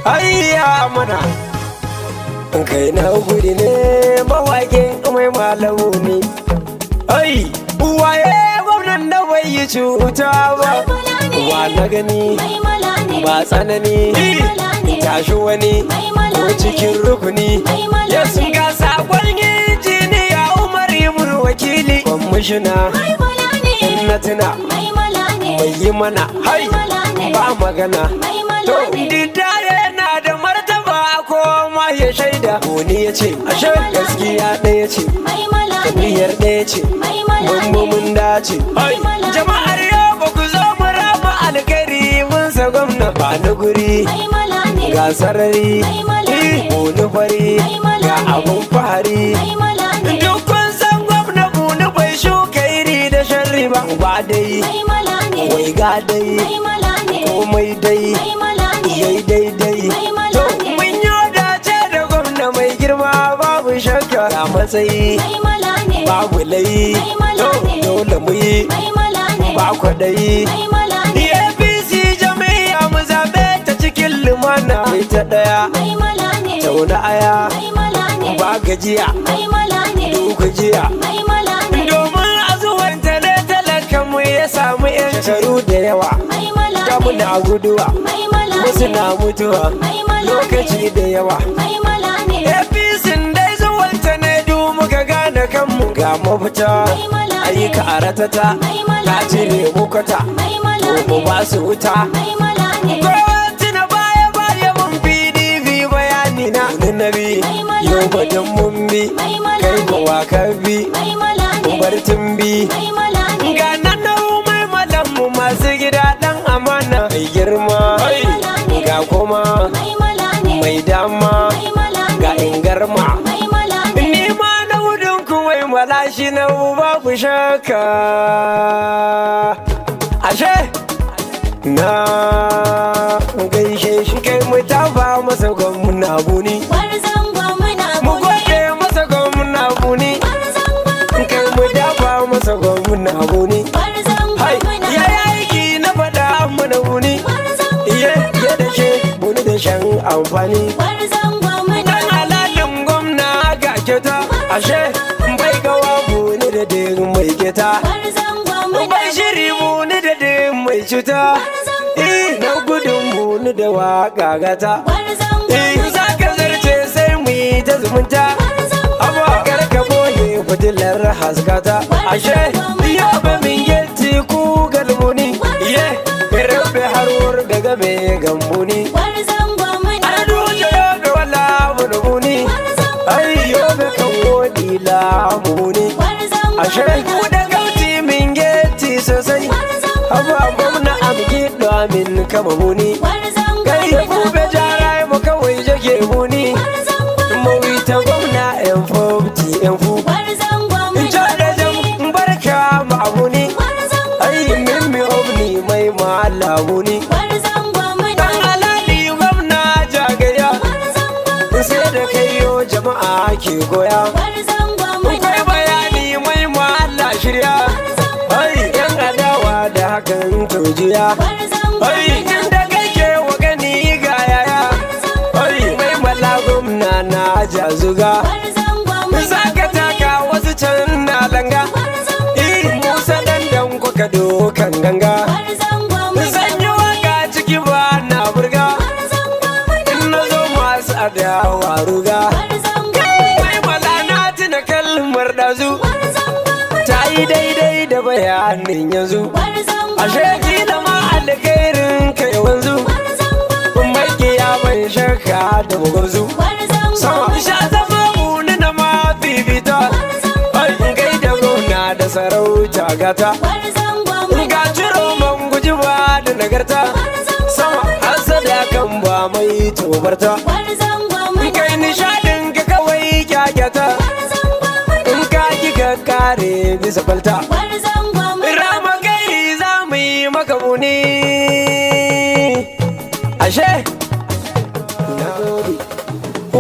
ayya mana kai na guri ne mawaƙin mai malamu ne. Ai waye gwamnan da bai yi cuta ba, wa na gani ba tsanani tashi wani ko cikin rukuni. Yasu ga sakon injiniya Umar Ibn Wakili kwamishina na tuna mai yi mana hai ba magana. To didare na da martaba ko ma ya shaida. Wani ya ce ashe gaskiya ɗaya ce, tafiyar ɗaya ce, mun dace. Jama'ar yau ba ku zo mu rama alkari mun sa gwamna ba na guri ga sarari wani fari ga abun fahari. Duk kun san gwamna bunu bai shuka iri da sharri ba dai wai ga dai komai dai yayi daidai. To mun yi dace da gwamna mai girma babu shakka a matsayi babu layi. To dole mu yi ba kwaɗayi. APC jami'a mu zaɓe ta cikin lumana ita ɗaya tauna aya ba gajiya duk gajiya. Domin a zuwan tale talakan mu ya samu 'yan shekaru da yawa ta muna guduwa wasu na mutuwa lokaci da yawa. APC dai zuwan ta ne du muka gane kanmu ga mafita ayyuka a ratata ta cire mukata to mu ba su wuta. Kowace na baya baya mun PDP bayani na nabi yau batun mun bi kai kowa ka bi mun bar tumbi. Ga nan mai malam mu masu gida dan amana mai girma ga kuma mai dama ga ingarma. Ni ma na gudun kuwai malashi na babu shaka. Ashe na gaishe shi kai mu tafa masa gwamna buni, mu gode masa gwamna buni, kai mu dafa masa gwamna buni. Hai ya aiki na faɗa mana buni ya dashe buni da shan amfani. Dan halalin gwamna ga kyauta ashe bai gawa buni da din mai kyauta, bai shiri buni da din mai cuta. Na gudun buni da waka gata za ka zarce sai mu yi ta zumunta. Aba karka boye fitilar haskata ashe yau ba min yetti ku galmuni ye rabbe harwar daga me gambuni. An duje yobe wala bunubuni ai yobe kan wodi lamuni. Ashe ku da gauti min yetti sosai haba gwamna amgi domin kama muni. Kai ku be jarai mu kawai jage muni mawi ta gwamna yan fofti yan fu in ja da jam barka ma muni ai mimmi obni mai malamuni. Dan halali gwamna jagaya sai da kai yo jama'a ke goya. Kai bayani mai mala shirya ai yan adawa da hakan turjiya. Ai inda kai ke wa gani ga yaya ai mai mala gwamna na jazuga. Zaka taka wasu can na langa Musa dandan kuka dokan ganga. Zan yi waka ciki ba na burga in na zo masu adawa ruga. Mai mala na tuna kalmar ɗazu ta yi daidai da bayanin yanzu. Ashe kila ma alkhairin kai wanzu mai kiya mai shakka da magwarzu. Sama sha zama muni na ma bibita ai gai da gona da sarauta gata. Ga ciro man guji ba da nagarta sama hasada kan ba mai tobarta. Kai nishadin ka kawai kyakyata in ka ki ka kare bisa falta. Rama kai za mu yi maka muni ashe